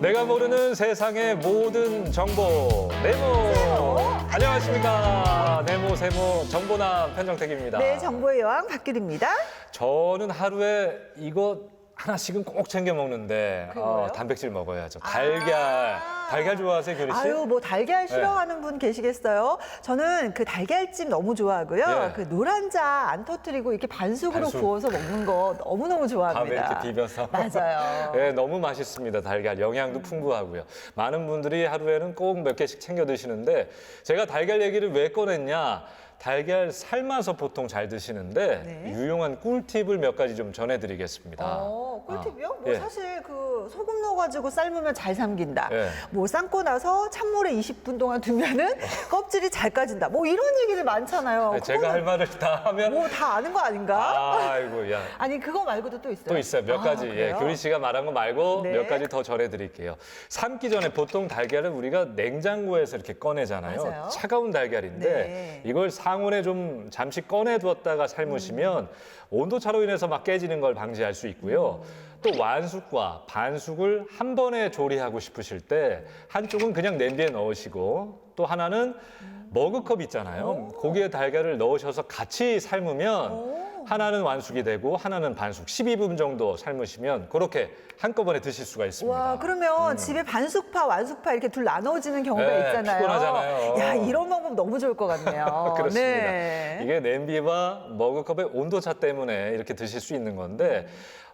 내가 모르는 세상의 모든 정보 네모. 안녕하십니까. 네모 세모 정보남 편정택입니다. 네, 정보의 여왕 박규리입니다. 저는 하루에 이거 하나씩은 꼭 챙겨 먹는데 그게 뭐예요? 단백질 먹어야죠. 달걀 좋아하세요, 규리 씨? 아유, 뭐 달걀 싫어하는 분 계시겠어요? 저는 그 달걀찜 너무 좋아하고요. 네. 그 노란자 안 터뜨리고 이렇게 반숙으로 반숙. 구워서 먹는 거 너무너무 밥에 좋아합니다. 이렇게 비벼서. 맞아요. 네, 너무 맛있습니다. 달걀 영양도 풍부하고요. 많은 분들이 하루에는 꼭 몇 개씩 챙겨 드시는데 제가 달걀 얘기를 왜 꺼냈냐? 달걀 삶아서 보통 잘 드시는데 네. 유용한 꿀팁을 몇 가지 좀 전해드리겠습니다. 꿀팁이요? 뭐 예. 사실 그 소금 넣어가지고 삶으면 잘 삼긴다. 예. 뭐 삶고 나서 찬물에 20분 동안 두면은 껍질이 잘 까진다. 뭐 이런 얘기들 많잖아요. 네, 제가 할 말을 다 하면 뭐 다 아는 거 아닌가? 아이고 야. 아니 그거 말고도 또 있어요? 또 있어요. 몇 가지. 예, 그래요? 규리 씨가 말한 거 말고 네. 몇 가지 더 전해드릴게요. 삶기 전에 보통 달걀을 우리가 냉장고에서 이렇게 꺼내잖아요. 맞아요. 차가운 달걀인데 네. 이걸 상온에 좀 잠시 꺼내두었다가 삶으시면 온도차로 인해서 막 깨지는 걸 방지할 수 있고요. 또 완숙과 반숙을 한 번에 조리하고 싶으실 때 한쪽은 그냥 냄비에 넣으시고 또 하나는 머그컵 있잖아요. 거기에 달걀을 넣으셔서 같이 삶으면 하나는 완숙이 되고 하나는 반숙 12분 정도 삶으시면 그렇게 한꺼번에 드실 수가 있습니다. 와, 그러면 집에 반숙파, 완숙파 이렇게 둘 나눠지는 경우가 네, 있잖아요. 피곤하잖아요. 야, 이런 방법 너무 좋을 것 같네요. 그렇습니다. 네. 이게 냄비와 머그컵의 온도차 때문에 이렇게 드실 수 있는 건데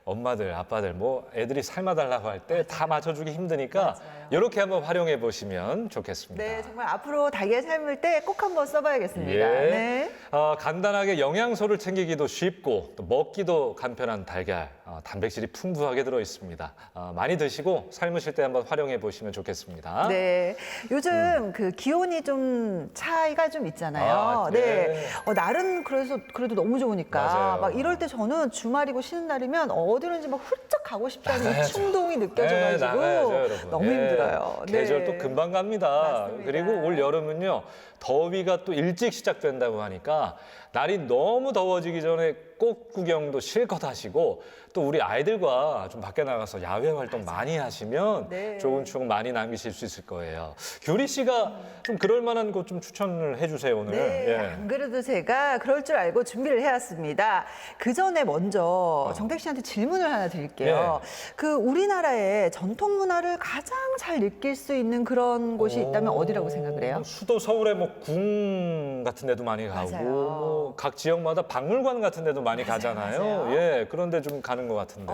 엄마들, 아빠들, 뭐 애들이 삶아달라고 할 때 다 맞춰주기 힘드니까 맞아요. 이렇게 한번 활용해 보시면 좋겠습니다. 네, 정말 앞으로 달걀 삶을 때 꼭 한번 써봐야겠습니다. 예. 네. 간단하게 영양소를 챙기기도 쉽고 또 먹기도 간편한 달걀, 단백질이 풍부하게 들어 있습니다. 많이 드시고 삶으실 때 한번 활용해 보시면 좋겠습니다. 네, 요즘 그 기온이 좀 차이가 좀 있잖아요. 네. 날은 그래도 너무 좋으니까 맞아요. 막 이럴 때 저는 주말이고 쉬는 날이면 어디론지 막 훌쩍 가고 싶다는 이 나가야죠. 충동이 네, 느껴져가지고 나가야죠, 여러분. 너무 예. 힘들어요. 네. 계절 또 금방 갑니다. 맞습니다. 그리고 올 여름은요, 더위가 또 일찍 시작된다고 하니까 날이 너무 더워지기 전에 꽃 구경도 실컷 하시고 또 우리 아이들과 좀 밖에 나가서 야외 활동 많이 하시면 네. 좋은 추억 많이 남기실 수 있을 거예요. 규리 씨가 좀 그럴 만한 곳 좀 추천을 해주세요, 오늘. 네, 예. 안 그래도 제가 그럴 줄 알고 준비를 해왔습니다. 그 전에 먼저 정택 씨한테 질문을 하나 드릴게요. 그 우리나라의 전통 문화를 가장 잘 느낄 수 있는 그런 곳이 있다면 어디라고 생각을 해요? 수도 서울에 뭐 궁 같은 데도 많이 가고 맞아요. 뭐 각 지역마다 박물관 같은 데도 많이 맞아요, 가잖아요. 맞아요. 예, 그런데 좀 가는 것 같은데.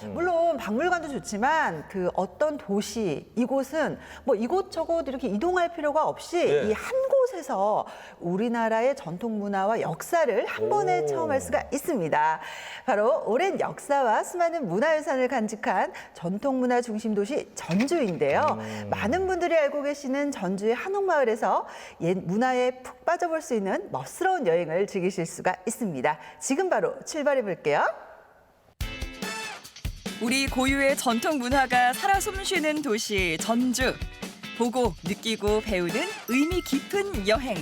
물론 박물관도 좋지만 그 어떤 도시 이곳은 뭐 이곳저곳 이렇게 이동할 필요가 없이 예. 이 한 곳에서 우리나라의 전통 문화와 역사를 한 번에 오. 체험할 수가 있습니다. 바로 오랜 역사와 수많은 문화유산을 간직한 전통문화 중심 도시 전주인데요. 많은 분들이 알고 계시는 전주의 한옥마을에서 옛 문화에 푹 빠져볼 수 있는 멋스러운 여행을 즐기실 수가 있습니다. 지금 바로 출발해 볼게요. 우리 고유의 전통 문화가 살아 숨쉬는 도시 전주. 보고 느끼고 배우는 의미 깊은 여행.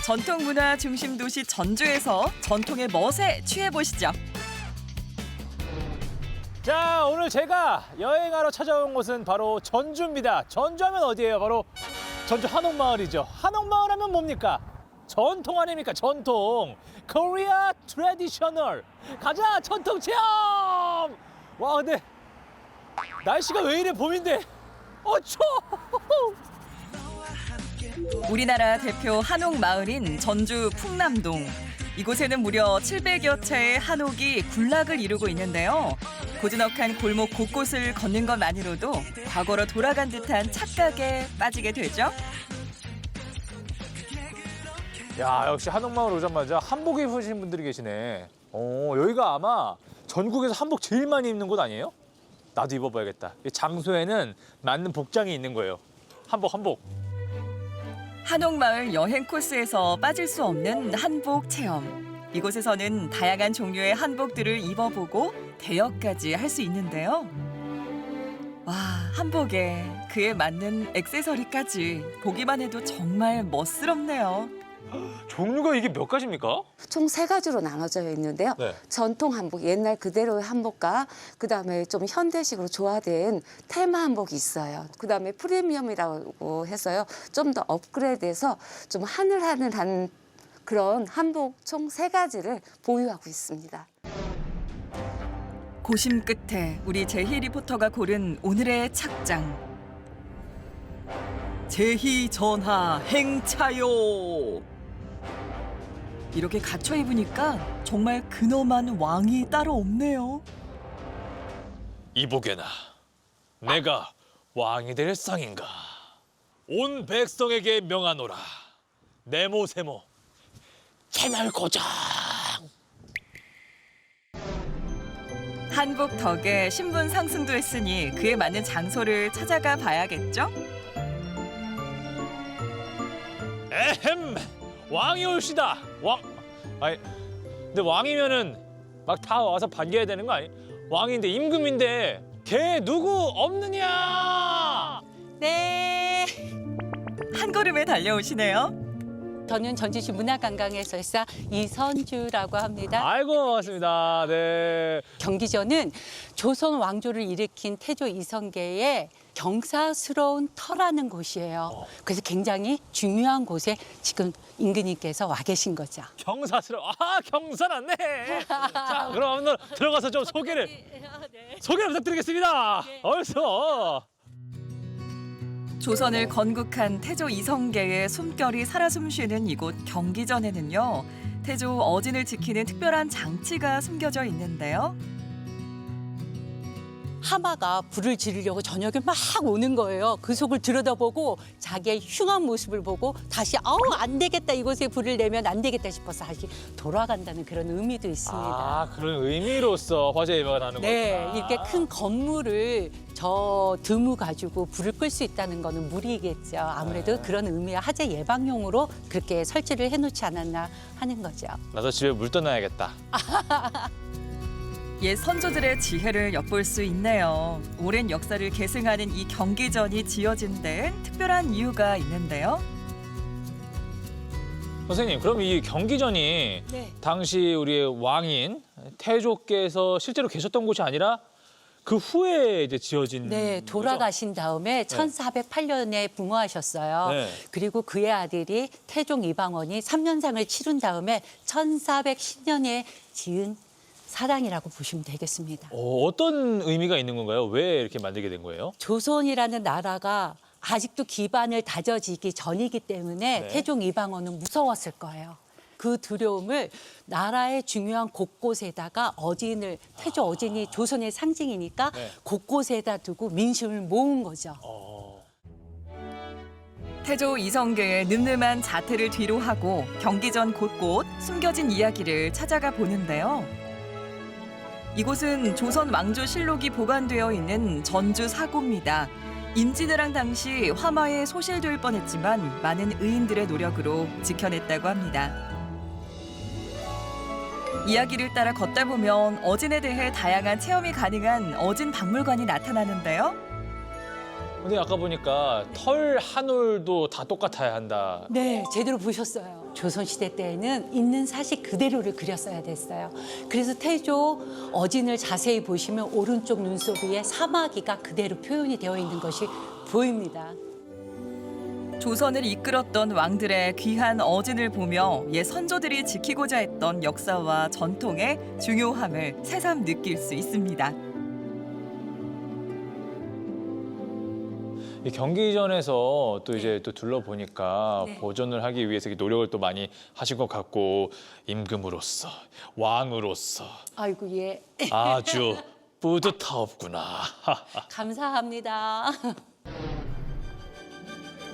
전통 문화 중심 도시 전주에서 전통의 멋에 취해 보시죠. 자, 오늘 제가 여행하러 찾아온 곳은 바로 전주입니다. 전주하면 어디예요? 바로 전주 한옥마을이죠. 한옥마을 하면 뭡니까? 전통 아닙니까? 전통. 코리아 트래디셔널. 가자, 전통 체험! 와, 근데 날씨가 왜 이래 봄인데? 추워! 우리나라 대표 한옥 마을인 전주 풍남동. 이곳에는 무려 700여 채의 한옥이 군락을 이루고 있는데요. 고즈넉한 골목 곳곳을 걷는 것만으로도 과거로 돌아간 듯한 착각에 빠지게 되죠. 야, 역시 한옥마을 오자마자 한복 입으신 분들이 계시네. 여기가 아마 전국에서 한복 제일 많이 입는 곳 아니에요? 나도 입어봐야겠다. 이 장소에는 맞는 복장이 있는 거예요. 한복. 한옥마을 여행 코스에서 빠질 수 없는 한복 체험. 이곳에서는 다양한 종류의 한복들을 입어보고 대여까지 할 수 있는데요. 와, 한복에 그에 맞는 액세서리까지 보기만 해도 정말 멋스럽네요. 종류가 이게 몇 가지입니까? 총 3가지로 나눠져 있는데요. 네. 전통 한복, 옛날 그대로의 한복과 그다음에 좀 현대식으로 조화된 테마 한복이 있어요. 그다음에 프리미엄이라고 해서요. 좀 더 업그레이드해서 좀 하늘하늘한 그런 한복 총 3가지를 보유하고 있습니다. 고심 끝에 우리 제희 리포터가 고른 오늘의 착장. 제희 전하 행차요. 이렇게 갖춰 입으니까 정말 근엄한 왕이 따로 없네요. 이보게나, 내가 왕이 될 상인가? 온 백성에게 명하노라. 네모세모 채널고장. 한복 덕에 신분 상승도 했으니 그에 맞는 장소를 찾아가 봐야겠죠? 에헴, 왕이 올시다. 아니, 근데 왕이면은 막 다 와서 반겨야 되는 거 아니? 왕인데 임금인데 걔 누구 없느냐? 네. 한 걸음에 달려오시네요. 저는 전주시 문화관광해설사 이선주라고 합니다. 아이고 반갑습니다. 네. 경기전은 조선 왕조를 일으킨 태조 이성계의 경사스러운 터라는 곳이에요. 그래서 굉장히 중요한 곳에 지금 임금님께서 와 계신 거죠. 경사스러워. 경사났네. 자, 그럼 오늘 들어가서 좀 소개를 부탁드리겠습니다. 얼써. 조선을 건국한 태조 이성계의 숨결이 살아 숨쉬는 이곳 경기전에는요. 태조 어진을 지키는 특별한 장치가 숨겨져 있는데요. 하마가 불을 지르려고 저녁에 막 오는 거예요. 그 속을 들여다보고 자기의 흉한 모습을 보고 다시 안 되겠다, 이곳에 불을 내면 안 되겠다 싶어서 다시 돌아간다는 그런 의미도 있습니다. 아, 그런 의미로서 화재 예방을 하는 거구나. 네, 이렇게 큰 건물을 저 드무 가지고 불을 끌 수 있다는 거는 무리겠죠. 아무래도 네. 그런 의미와 화재 예방용으로 그렇게 설치를 해놓지 않았나 하는 거죠. 나도 집에 물 떠나야겠다. 옛 선조들의 지혜를 엿볼 수 있네요. 오랜 역사를 계승하는 이 경기전이 지어진 데엔 특별한 이유가 있는데요. 선생님, 그럼 이 경기전이 네. 당시 우리의 왕인 태조께서 실제로 계셨던 곳이 아니라 그 후에 이제 지어진 네, 거죠? 돌아가신 다음에 1408년에 부모하셨어요. 네. 그리고 그의 아들이 태종 이방원이 3년상을 치룬 다음에 1410년에 지은 사당이라고 보시면 되겠습니다. 어떤 의미가 있는 건가요? 왜 이렇게 만들게 된 거예요? 조선이라는 나라가 아직도 기반을 다져지기 전이기 때문에 네. 태종 이방원은 무서웠을 거예요. 그 두려움을 나라의 중요한 곳곳에다가 어진을, 태조 어진이 조선의 상징이니까 네. 곳곳에다 두고 민심을 모은 거죠. 태조 이성계의 늠름한 자태를 뒤로하고 경기전 곳곳 숨겨진 이야기를 찾아가 보는데요. 이곳은 조선 왕조실록이 보관되어 있는 전주 사고입니다. 임진왜란 당시 화마에 소실될 뻔했지만 많은 의인들의 노력으로 지켜냈다고 합니다. 이야기를 따라 걷다 보면 어진에 대해 다양한 체험이 가능한 어진 박물관이 나타나는데요. 근데 아까 보니까 털 한 올도 다 똑같아야 한다. 네, 제대로 보셨어요. 조선시대 때에는 있는 사실 그대로를 그렸어야 됐어요. 그래서 태조 어진을 자세히 보시면 오른쪽 눈썹 위에 사마귀가 그대로 표현이 되어 있는 것이 보입니다. 조선을 이끌었던 왕들의 귀한 어진을 보며 옛 선조들이 지키고자 했던 역사와 전통의 중요함을 새삼 느낄 수 있습니다. 이 경기전에서 또 이제 또 둘러보니까 네. 보존을 하기 위해서 이렇게 노력을 또 많이 하신 것 같고 임금으로서 왕으로서 아이고, 예. 아주 뿌듯하옵구나. 감사합니다.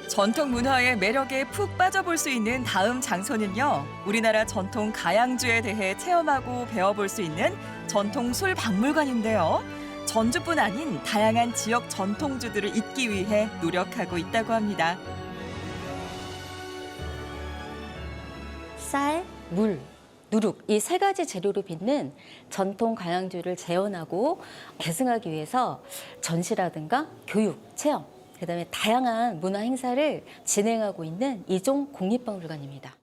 전통 문화의 매력에 푹 빠져볼 수 있는 다음 장소는요. 우리나라 전통 가양주에 대해 체험하고 배워볼 수 있는 전통 술 박물관인데요. 전주뿐 아닌 다양한 지역 전통주들을 잇기 위해 노력하고 있다고 합니다. 쌀, 물, 누룩 이 3가지 재료로 빚는 전통 가양주를 재현하고 계승하기 위해서 전시라든가 교육, 체험, 그다음에 다양한 문화 행사를 진행하고 있는 이종 국립박물관입니다.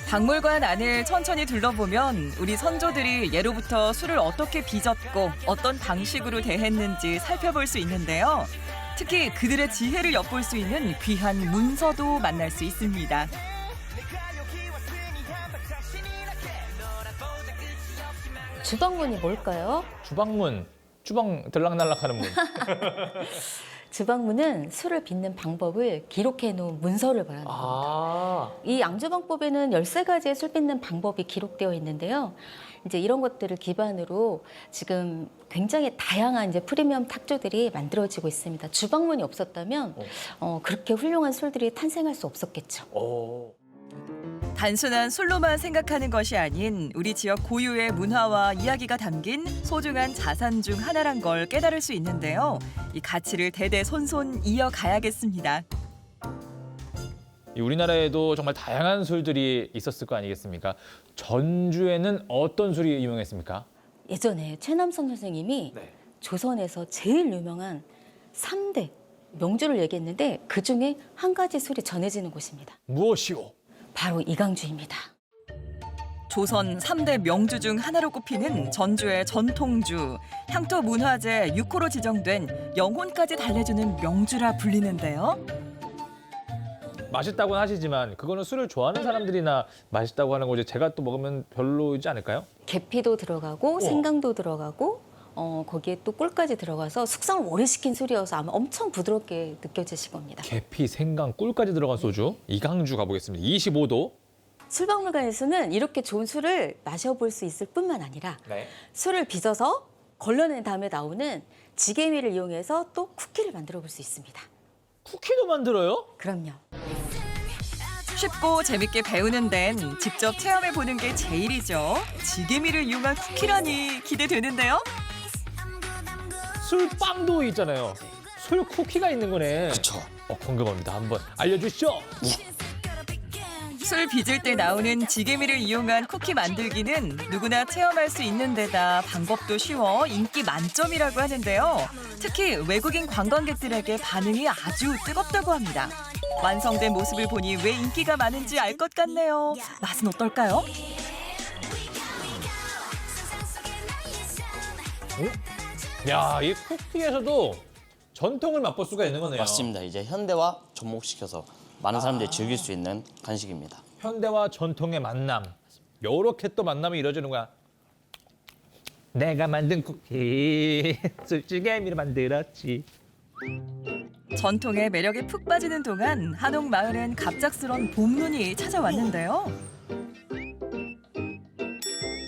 박물관 안을 천천히 둘러보면 우리 선조들이 예로부터 술을 어떻게 빚었고 어떤 방식으로 대했는지 살펴볼 수 있는데요. 특히 그들의 지혜를 엿볼 수 있는 귀한 문서도 만날 수 있습니다. 주방문이 뭘까요? 주방문, 주방 들락날락하는 문. 주방문은 술을 빚는 방법을 기록해 놓은 문서를 말하는 겁니다. 아, 이 양주방법에는 13가지의 술 빚는 방법이 기록되어 있는데요. 이제 이런 것들을 기반으로 지금 굉장히 다양한 이제 프리미엄 탁주들이 만들어지고 있습니다. 주방문이 없었다면 그렇게 훌륭한 술들이 탄생할 수 없었겠죠. 단순한 술로만 생각하는 것이 아닌 우리 지역 고유의 문화와 이야기가 담긴 소중한 자산 중 하나란 걸 깨달을 수 있는데요. 이 가치를 대대손손 이어가야겠습니다. 이 우리나라에도 정말 다양한 술들이 있었을 거 아니겠습니까? 전주에는 어떤 술이 유명했습니까? 예전에 최남선 선생님이 조선에서 제일 유명한 3대 명주를 얘기했는데 그중에 한 가지 술이 전해지는 곳입니다. 무엇이오? 바로 이강주입니다. 조선 3대 명주 중 하나로 꼽히는 전주의 전통주, 향토 문화재 6호로 지정된 영혼까지 달래주는 명주라 불리는데요. 맛있다고는 하시지만 그거는 술을 좋아하는 사람들이나 맛있다고 하는 거지 제가 또 먹으면 별로이지 않을까요? 계피도 들어가고 생강도 들어가고 거기에 또 꿀까지 들어가서 숙성을 오래 시킨 술이어서 아마 엄청 부드럽게 느껴지실 겁니다. 계피, 생강, 꿀까지 들어간 소주 이강주 가보겠습니다. 25도. 술박물관에서는 이렇게 좋은 술을 마셔볼 수 있을 뿐만 아니라 술을 빚어서 걸러낸 다음에 나오는 지게미를 이용해서 또 쿠키를 만들어 볼 수 있습니다. 쿠키도 만들어요? 그럼요. 쉽고 재밌게 배우는 데는 직접 체험해 보는 게 제일이죠. 지게미를 이용한 쿠키라니 기대되는데요. 술빵도 있잖아요. 술 쿠키가 있는 거네. 그쵸. 궁금합니다. 한번 알려주시죠. 술 빚을 때 나오는 지게미를 이용한 쿠키 만들기는 누구나 체험할 수 있는 데다 방법도 쉬워 인기 만점이라고 하는데요. 특히 외국인 관광객들에게 반응이 아주 뜨겁다고 합니다. 완성된 모습을 보니 왜 인기가 많은지 알 것 같네요. 맛은 어떨까요? 야, 이 쿠키에서도 전통을 맛볼 수가 있는 거네요. 맞습니다. 이제 현대화 접목시켜서 많은 사람들이 즐길 수 있는 간식입니다. 현대와 전통의 만남. 요렇게 또 만남이 이루어지는 거야. 내가 만든 쿠키 술지개미로 만들었지. 전통의 매력에 푹 빠지는 동안 한옥 마을엔 갑작스런 봄눈이 찾아왔는데요.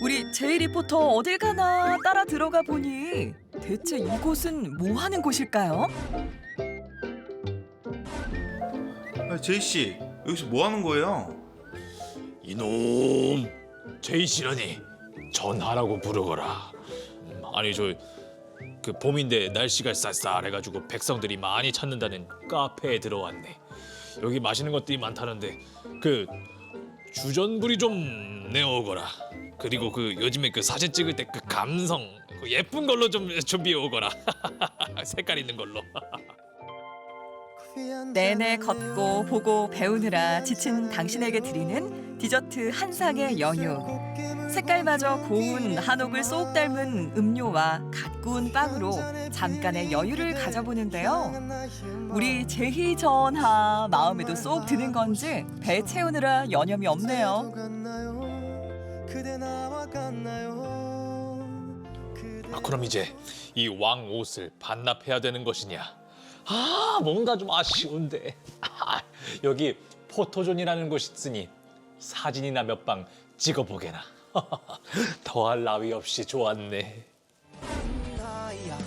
우리 제이 리포터 어딜 가나 따라 들어가 보니 대체 이곳은 뭐 하는 곳일까요? 제이 씨, 여기서 뭐 하는 거예요? 이놈 제이씨라니 전하라고 부르거라. 아니 저 그 봄인데 날씨가 쌀쌀해가지고 백성들이 많이 찾는다는 카페에 들어왔네. 여기 맛있는 것들이 많다는데 그 주전부리 좀 내어오거라. 그리고 그 요즘에 그 사진 찍을 때 그 감성 그 예쁜 걸로 좀 준비해 오거라. 색깔 있는 걸로. 내내 걷고 보고 배우느라 지친 당신에게 드리는 디저트 한 상의 여유. 색깔마저 고운 한옥을 쏙 닮은 음료와 갓 구운 빵으로 잠깐의 여유를 가져보는데요. 우리 제희 전하 마음에도 쏙 드는 건지 배 채우느라 여념이 없네요. 그럼 이제 이 왕 옷을 반납해야 되는 것이냐? 아 뭔가 좀 아쉬운데. 여기 포토존이라는 곳이 있으니 사진이나 몇 방 찍어보게나. 더할 나위 없이 좋았네.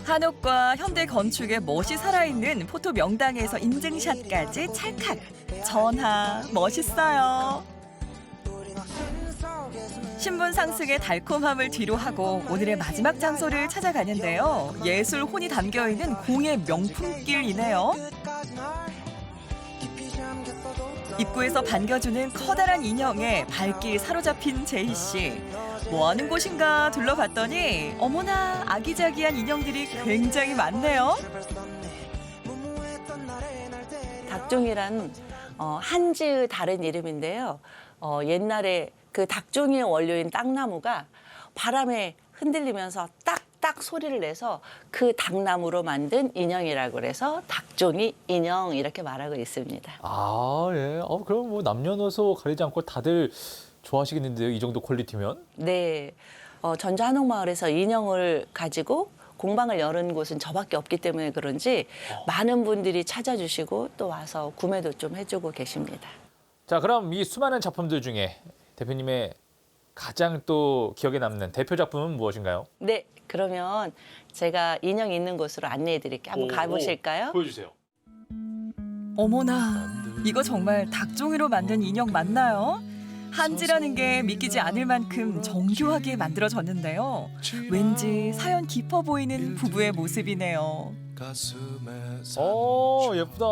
한옥과 현대 건축의 멋이 살아있는 포토 명당에서 인증샷까지 찰칵. 전하 멋있어요. 신분 상승의 달콤함을 뒤로하고 오늘의 마지막 장소를 찾아가는데요. 예술 혼이 담겨있는 공예 명품길이네요. 입구에서 반겨주는 커다란 인형에 발길 사로잡힌 제희 씨. 뭐 하는 곳인가 둘러봤더니 어머나 아기자기한 인형들이 굉장히 많네요. 닭종이란 한지의 다른 이름인데요. 옛날에 그 닭종이의 원료인 땅나무가 바람에 흔들리면서 딱딱 소리를 내서 그 닭나무로 만든 인형이라고 그래서 닭종이 인형 이렇게 말하고 있습니다. 아, 예. 그럼 뭐 남녀노소 가리지 않고 다들 좋아하시겠는데요. 이 정도 퀄리티면? 네. 전주 한옥마을에서 인형을 가지고 공방을 열은 곳은 저밖에 없기 때문에 그런지 많은 분들이 찾아주시고 또 와서 구매도 좀 해주고 계십니다. 자, 그럼 이 수많은 작품들 중에 대표님의 가장 또 기억에 남는 대표 작품은 무엇인가요? 네, 그러면 제가 인형 있는 곳으로 안내해 드릴게요. 한번 가보실까요? 보여주세요. 어머나, 이거 정말 닭종이로 만든 인형 맞나요? 한지라는 게 믿기지 않을 만큼 정교하게 만들어졌는데요. 왠지 사연 깊어 보이는 부부의 모습이네요. 예쁘다.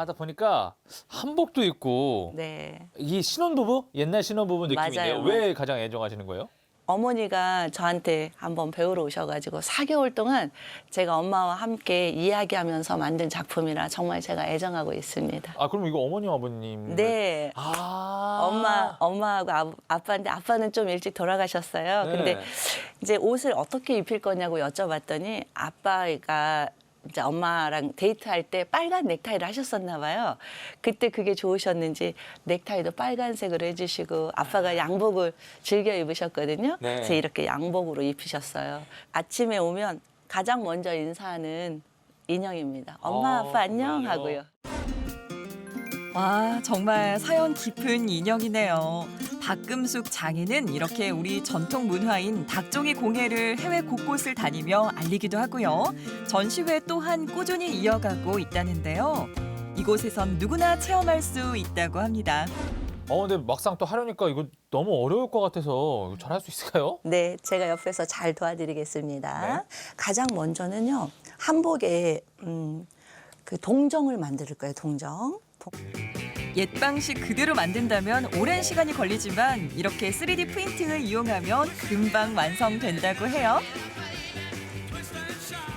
딱 보니까 한복도 있고. 네. 이 신혼부부? 옛날 신혼부부 느낌인데요. 맞아요. 왜 가장 애정하시는 거예요? 어머니가 저한테 한번 배우러 오셔가지고 4개월 동안 제가 엄마와 함께 이야기하면서 만든 작품이라 정말 제가 애정하고 있습니다. 그럼 이거 어머님, 아버님? 네. 엄마하고 아빠인데 아빠는 좀 일찍 돌아가셨어요. 네. 근데 이제 옷을 어떻게 입힐 거냐고 여쭤봤더니 아빠가 이제 엄마랑 데이트할 때 빨간 넥타이를 하셨었나 봐요. 그때 그게 좋으셨는지 넥타이도 빨간색으로 해주시고 아빠가 양복을 즐겨 입으셨거든요. 네. 그래서 이렇게 양복으로 입히셨어요. 아침에 오면 가장 먼저 인사하는 인형입니다. 엄마, 아빠 안녕 그래요? 하고요. 와, 정말 사연 깊은 인형이네요. 박금숙 장인은 이렇게 우리 전통 문화인 닭종이 공예를 해외 곳곳을 다니며 알리기도 하고요. 전시회 또한 꾸준히 이어가고 있다는데요. 이곳에선 누구나 체험할 수 있다고 합니다. 근데 막상 또 하려니까 이거 너무 어려울 것 같아서 이거 잘할 수 있을까요? 네, 제가 옆에서 잘 도와드리겠습니다. 네. 가장 먼저는요, 한복에 그 동정을 만들 거예요, 동정. 옛 방식 그대로 만든다면 오랜 시간이 걸리지만 이렇게 3D 프린팅을 이용하면 금방 완성된다고 해요.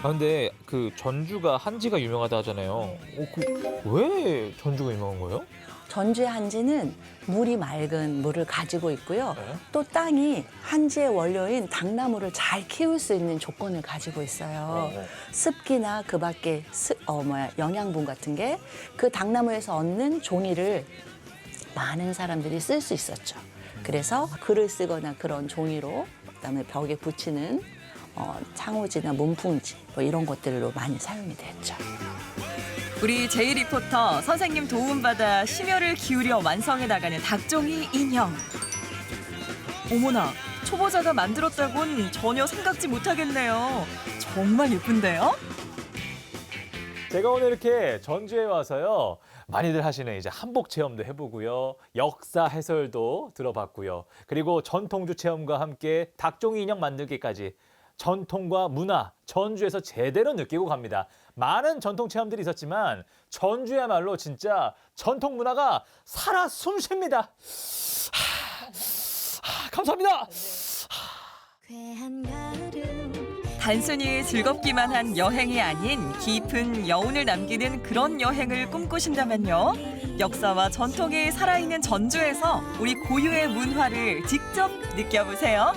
근데 그 전주가 한지가 유명하다 하잖아요. 왜 전주가 유명한 거예요? 전주의 한지는 물이 맑은 물을 가지고 있고요. 네. 또 땅이 한지의 원료인 닭나무를 잘 키울 수 있는 조건을 가지고 있어요. 습기나 그 밖에 영양분 같은 게 그 닭나무에서 얻는 종이를 많은 사람들이 쓸 수 있었죠. 그래서 글을 쓰거나 그런 종이로 그다음에 벽에 붙이는 창호지나 문풍지 뭐 이런 것들로 많이 사용이 됐죠. 우리 제이 리포터 선생님 도움받아 심혈을 기울여 완성해 나가는 닭종이 인형. 어머나, 초보자가 만들었다곤 전혀 생각지 못하겠네요. 정말 예쁜데요? 제가 오늘 이렇게 전주에 와서요. 많이들 하시는 이제 한복 체험도 해보고요. 역사 해설도 들어봤고요. 그리고 전통주 체험과 함께 닭종이 인형 만들기까지 전통과 문화, 전주에서 제대로 느끼고 갑니다. 많은 전통 체험들이 있었지만 전주야말로 진짜 전통 문화가 살아 숨쉽니다. 감사합니다. 단순히 즐겁기만 한 여행이 아닌 깊은 여운을 남기는 그런 여행을 꿈꾸신다면요. 역사와 전통이 살아있는 전주에서 우리 고유의 문화를 직접 느껴보세요.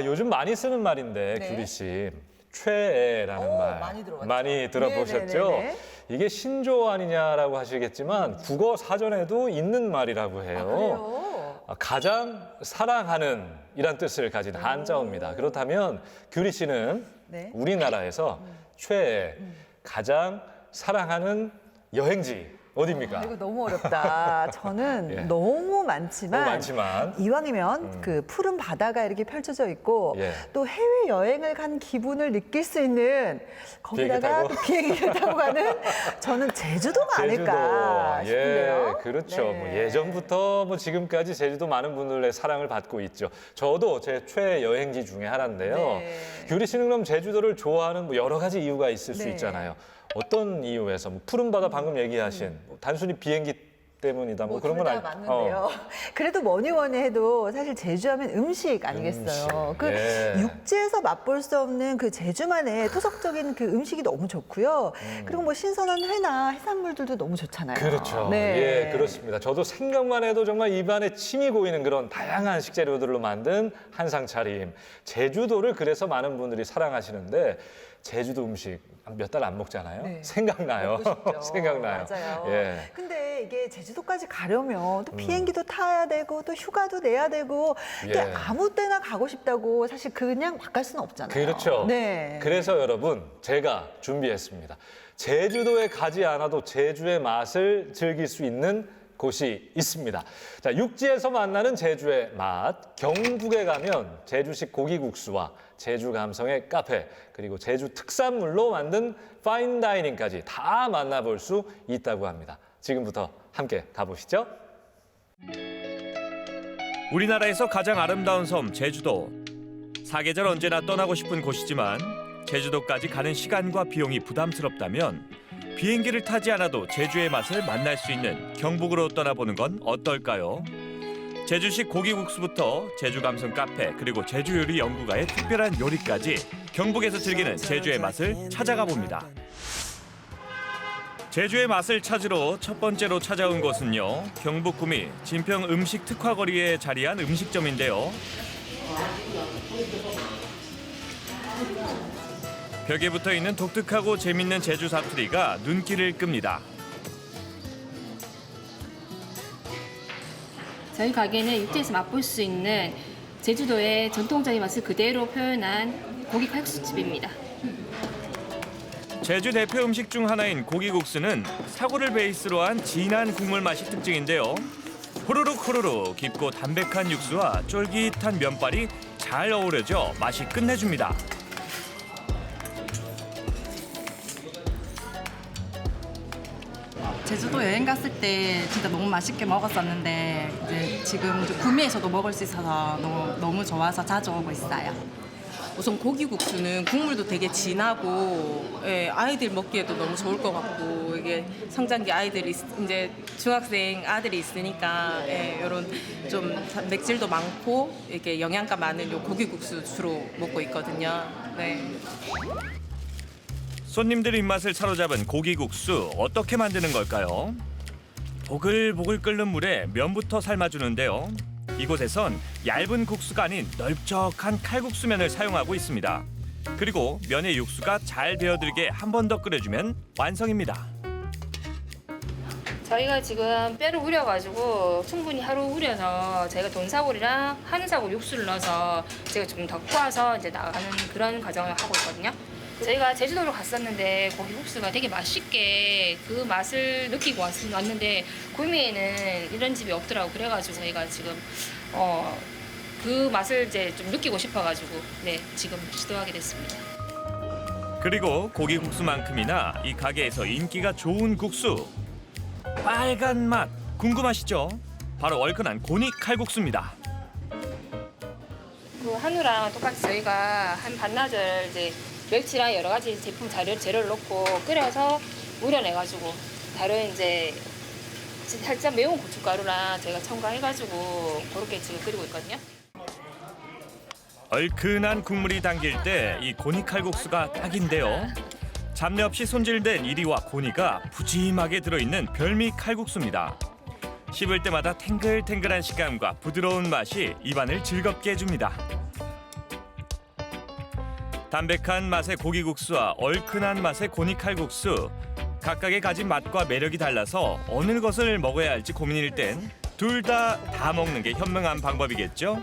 요즘 많이 쓰는 말인데 네. 규리 씨, 최애라는 말 많이 들어봤죠. 많이 들어보셨죠? 네네네네. 이게 신조 아니냐라고 하시겠지만 국어 사전에도 있는 말이라고 해요. 그래요? 가장 사랑하는 이란 뜻을 가진 한자어입니다. 그렇다면 규리 씨는 네. 우리나라에서 최애, 가장 사랑하는 여행지 어디입니까? 이거 너무 어렵다. 저는 예. 너무 많지만, 너무 많지만. 이왕이면 그 푸른 바다가 이렇게 펼쳐져 있고 예. 또 해외 여행을 간 기분을 느낄 수 있는 거기다가 또 비행기를 타고 가는 저는 제주도가 아닐까 싶은데요. 예, 그렇죠. 네. 뭐 예전부터 뭐 지금까지 제주도 많은 분들의 사랑을 받고 있죠. 저도 제 최애 여행지 중에 하나인데요. 네. 규리 씨는 그럼 제주도를 좋아하는 뭐 여러 가지 이유가 있을 수 네. 있잖아요. 어떤 이유에서 뭐 푸른 바다 방금 얘기하신 뭐 단순히 비행기 때문이다. 뭐 그런 건 둘 다 맞는데요. 그래도 뭐니 해도 사실 제주하면 음식 아니겠어요. 그 예. 육지에서 맛볼 수 없는 그 제주만의 토속적인 그 음식이 너무 좋고요. 그리고 뭐 신선한 회나 해산물들도 너무 좋잖아요. 그렇죠. 네. 예, 그렇습니다. 저도 생각만 해도 정말 입안에 침이 고이는 그런 다양한 식재료들로 만든 한상 차림. 제주도를 그래서 많은 분들이 사랑하시는데 제주도 음식 몇 달 안 먹잖아요. 네. 생각나요. 먹고 싶죠. 생각나요. 맞아요. 예. 근데 이게 제주도까지 가려면 또 비행기도 타야 되고 또 휴가도 내야 되고 또 예. 아무 때나 가고 싶다고 사실 그냥 막 갈 수는 없잖아요. 그렇죠. 네. 그래서 여러분 제가 준비했습니다. 제주도에 가지 않아도 제주의 맛을 즐길 수 있는 곳이 있습니다. 자, 육지에서 만나는 제주의 맛. 경북에 가면 제주식 고기국수와 제주 감성의 카페, 그리고 제주 특산물로 만든 파인다이닝까지 다 만나볼 수 있다고 합니다. 지금부터 함께 가보시죠. 우리나라에서 가장 아름다운 섬 제주도. 사계절 언제나 떠나고 싶은 곳이지만 제주도까지 가는 시간과 비용이 부담스럽다면 비행기를 타지 않아도 제주의 맛을 만날 수 있는 경북으로 떠나보는 건 어떨까요? 제주식 고기국수부터 제주 감성 카페 그리고 제주 요리 연구가의 특별한 요리까지 경북에서 즐기는 제주의 맛을 찾아가 봅니다. 제주의 맛을 찾으러 첫 번째로 찾아온 곳은요. 경북 구미 진평 음식 특화거리에 자리한 음식점인데요. 벽에 붙어있는 독특하고 재밌는 제주 사투리가 눈길을 끕니다. 저희 가게는 육지에서 맛볼 수 있는 제주도의 전통적인 맛을 그대로 표현한 고기 칼국수집입니다. 제주 대표 음식 중 하나인 고기국수는 사고를 베이스로 한 진한 국물 맛이 특징인데요. 후루룩 깊고 담백한 육수와 쫄깃한 면발이 잘 어우러져 맛이 끝내줍니다. 제주도 여행 갔을 때 진짜 너무 맛있게 먹었었는데 이제 지금 구미에서도 먹을 수 있어서 너무 좋아서 자주 오고 있어요. 우선 고기국수는 국물도 되게 진하고 아이들 먹기에도 너무 좋을 것 같고 이게 성장기 아이들이 이제 중학생 아들이 있으니까 이런 좀 맥질도 많고 이렇게 영양가 많은 요 고기국수 주로 먹고 있거든요. 네. 손님들 입맛을 사로잡은 고기국수 어떻게 만드는 걸까요? 보글보글 끓는 물에 면부터 삶아주는데요. 이곳에선 얇은 국수가 아닌 넓적한 칼국수면을 사용하고 있습니다. 그리고 면의 육수가 잘 배어들게 한 번 더 끓여주면 완성입니다. 저희가 지금 뼈를 우려가지고 충분히 하루 우려서 저희가 돈사골이랑 한사골 육수를 넣어서 제가 조금 더 구워서 이제 나가는 그런 과정을 하고 있거든요. 저희가 제주도로 갔었는데 고기국수가 되게 맛있게 그 맛을 느끼고 왔는데 구미에는 이런 집이 없더라고. 그래가지고 저희가 지금 그 맛을 이제 좀 느끼고 싶어가지고 네 지금 시도하게 됐습니다. 그리고 고기국수만큼이나 이 가게에서 인기가 좋은 국수. 빨간 맛 궁금하시죠? 바로 얼큰한 고니 칼국수입니다. 그 한우랑 똑같이 저희가 한 반나절 이제 멸치랑 여러 가지 제품 재료를 넣고 끓여서 우려내가지고 다른 이제 살짝 매운 고춧가루랑 저희가 첨가해가지고 그렇게 지금 끓이고 있거든요. 얼큰한 국물이 당길 때 이 고니 칼국수가 딱인데요. 잡내 없이 손질된 이리와 고니가 푸짐하게 들어있는 별미 칼국수입니다. 씹을 때마다 탱글탱글한 식감과 부드러운 맛이 입안을 즐겁게 해줍니다. 담백한 맛의 고기국수와 얼큰한 맛의 고니 칼국수. 각각의 가진 맛과 매력이 달라서 어느 것을 먹어야 할지 고민일 땐 둘 다 먹는 게 현명한 방법이겠죠?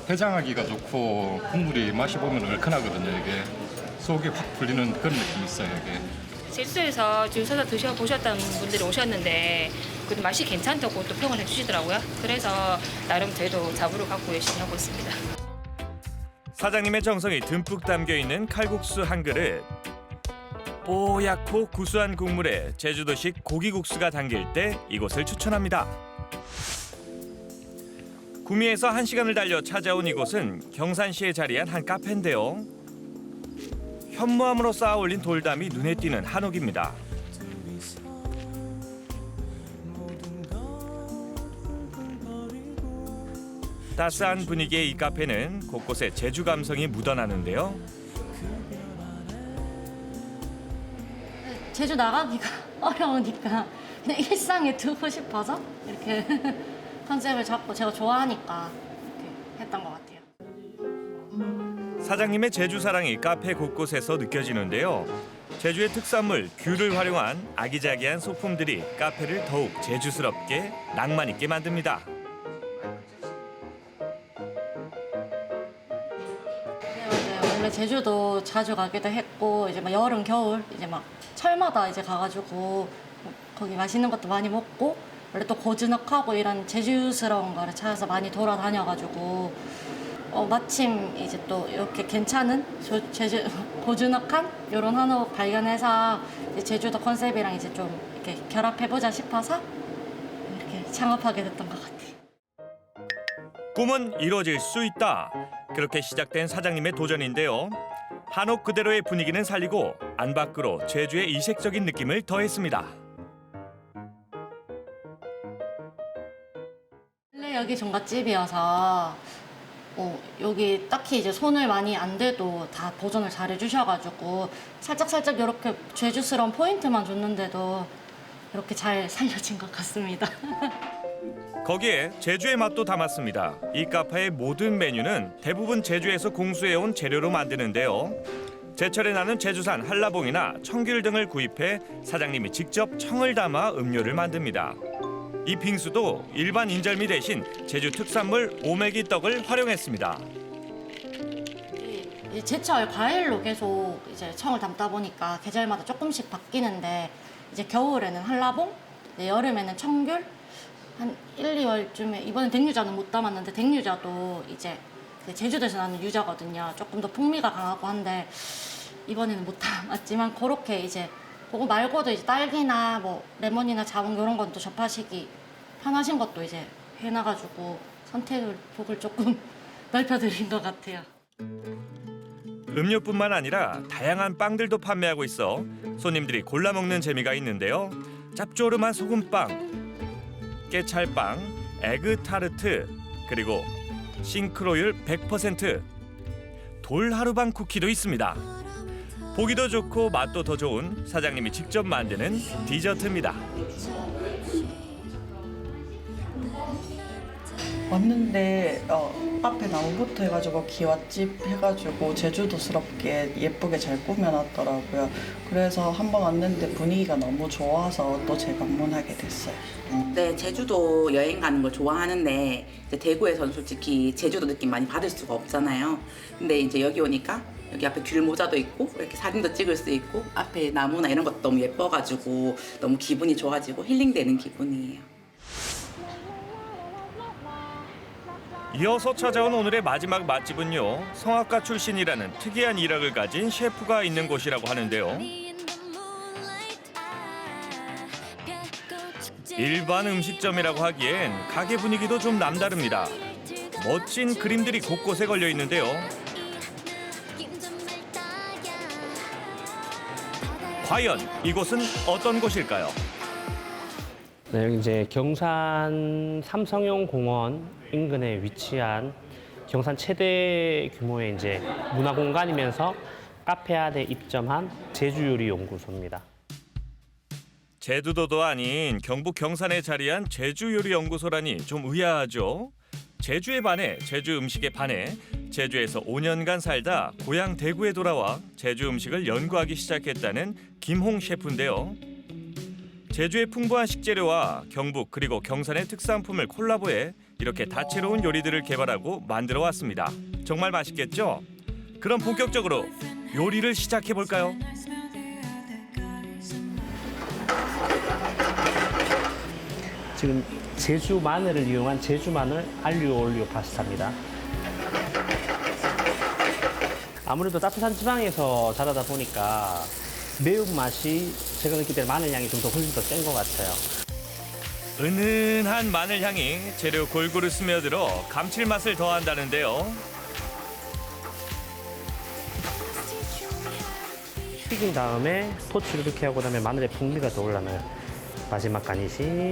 해장하기가 좋고 국물이 맛이 보면 얼큰하거든요. 이게 속이 확 풀리는 그런 느낌이 있어요. 이게. 제주도에서 줄 서서 드셔보셨던 분들이 오셨는데 그 맛이 괜찮다고 또 평을 해주시더라고요. 그래서 나름 저희도 자부를 갖고 열심히 하고 있습니다. 사장님의 정성이 듬뿍 담겨있는 칼국수 한 그릇. 뽀얗고 구수한 국물에 제주도식 고기국수가 담길 때 이곳을 추천합니다. 구미에서 1시간을 달려 찾아온 이곳은 경산시에 자리한 한 카페인데요. 현무암으로 쌓아 올린 돌담이 눈에 띄는 한옥입니다. 따스한 분위기의 이 카페는 곳곳에 제주 감성이 묻어나는데요. 제주 나가기가 어려우니까 그냥 일상에 두고 싶어서 이렇게 컨셉을 잡고 제가 좋아하니까 이렇게 했던 것 같아요. 사장님의 제주 사랑이 카페 곳곳에서 느껴지는데요. 제주의 특산물 귤을 활용한 아기자기한 소품들이 카페를 더욱 제주스럽게 낭만 있게 만듭니다. 원래 제주도 자주 가기도 했고 이제 막 여름 겨울 이제 막 철마다 이제 가가지고 거기 맛있는 것도 많이 먹고 원래 또 고즈넉하고 이런 제주스러운 거를 찾아서 많이 돌아다녀가지고 마침 이제 또 이렇게 괜찮은 제주 고즈넉한 이런 한옥 발견해서 이제 제주도 컨셉이랑 이제 좀 이렇게 결합해보자 싶어서 이렇게 창업하게 됐던 것 같아요. 꿈은 이루어질 수 있다. 그렇게 시작된 사장님의 도전인데요. 한옥 그대로의 분위기는 살리고 안 밖으로 제주의 이색적인 느낌을 더했습니다. 원래 여기 종갓집이어서 여기 딱히 이제 손을 많이 안 대도 다 보존을 잘 해주셔가지고 살짝 이렇게 제주스러운 포인트만 줬는데도 이렇게 잘 살려진 것 같습니다. 거기에 제주의 맛도 담았습니다. 이 카페의 모든 메뉴는 대부분 제주에서 공수해온 재료로 만드는데요. 제철에 나는 제주산 한라봉이나 청귤 등을 구입해 사장님이 직접 청을 담아 음료를 만듭니다. 이 빙수도 일반 인절미 대신 제주 특산물 오메기 떡을 활용했습니다. 이 제철 과일로 계속 이제 청을 담다 보니까 계절마다 조금씩 바뀌는데 이제 겨울에는 한라봉, 여름에는 청귤, 한 1, 2월쯤에 이번엔 댕유자는 못 담았는데 댕유자도 이제 그 제주도에서 나는 유자거든요. 조금 더 풍미가 강하고 한데 이번에는 못 담았지만 그렇게 이제 그거 말고도 이제 딸기나 뭐 레몬이나 자몽 이런 건 또 접하시기 편하신 것도 이제 해놔가지고 선택을 폭을 조금 넓혀드린 것 같아요. 음료뿐만 아니라 다양한 빵들도 판매하고 있어 손님들이 골라 먹는 재미가 있는데요. 짭조름한 소금빵, 깨찰빵, 에그타르트, 그리고 싱크로율 100%, 돌하루방 쿠키도 있습니다. 보기도 좋고 맛도 더 좋은 사장님이 직접 만드는 디저트입니다. 왔는데 카페 나무부터 해가지고 기와집 해가지고 제주도스럽게 예쁘게 잘 꾸며놨더라고요. 그래서 한번 왔는데 분위기가 너무 좋아서 또 재방문하게 됐어요. 네, 제주도 여행 가는 걸 좋아하는데 이제 대구에서는 솔직히 제주도 느낌 많이 받을 수가 없잖아요. 근데 이제 여기 오니까 여기 앞에 귤 모자도 있고 이렇게 사진도 찍을 수 있고 앞에 나무나 이런 것도 너무 예뻐가지고 너무 기분이 좋아지고 힐링되는 기분이에요. 이어서 찾아온 오늘의 마지막 맛집은요. 성악가 출신이라는 특이한 일학을 가진 셰프가 있는 곳이라고 하는데요. 일반 음식점이라고 하기엔 가게 분위기도 좀 남다릅니다. 멋진 그림들이 곳곳에 걸려 있는데요. 과연 이곳은 어떤 곳일까요? 네, 여기 이제 경산 삼성용 공원 인근에 위치한 경산 최대 규모의 이제 문화 공간이면서 카페 안에 입점한 제주요리 연구소입니다. 제주도도 아닌 경북 경산에 자리한 제주요리연구소라니 좀 의아하죠. 제주에 반해 제주 음식에 반해 제주에서 5년간 살다 고향 대구에 돌아와 제주 음식을 연구하기 시작했다는 김홍 셰프인데요. 제주의 풍부한 식재료와 경북 그리고 경산의 특산품을 콜라보해 이렇게 다채로운 요리들을 개발하고 만들어 왔습니다. 정말 맛있겠죠? 그럼 본격적으로 요리를 시작해 볼까요? 지금 제주 마늘을 이용한 제주 마늘 알리오 올리오 파스타입니다. 아무래도 따뜻한 지방에서 자라다 보니까 매운맛이 제가 느낄 때 마늘 향이 좀 더 훨씬 더 센 것 같아요. 은은한 마늘 향이 재료 골고루 스며들어 감칠맛을 더한다는데요. 튀긴 다음에 토치를 이렇게 하고 그다음에 마늘의 풍미가 더 올라나요. 마지막 가니시.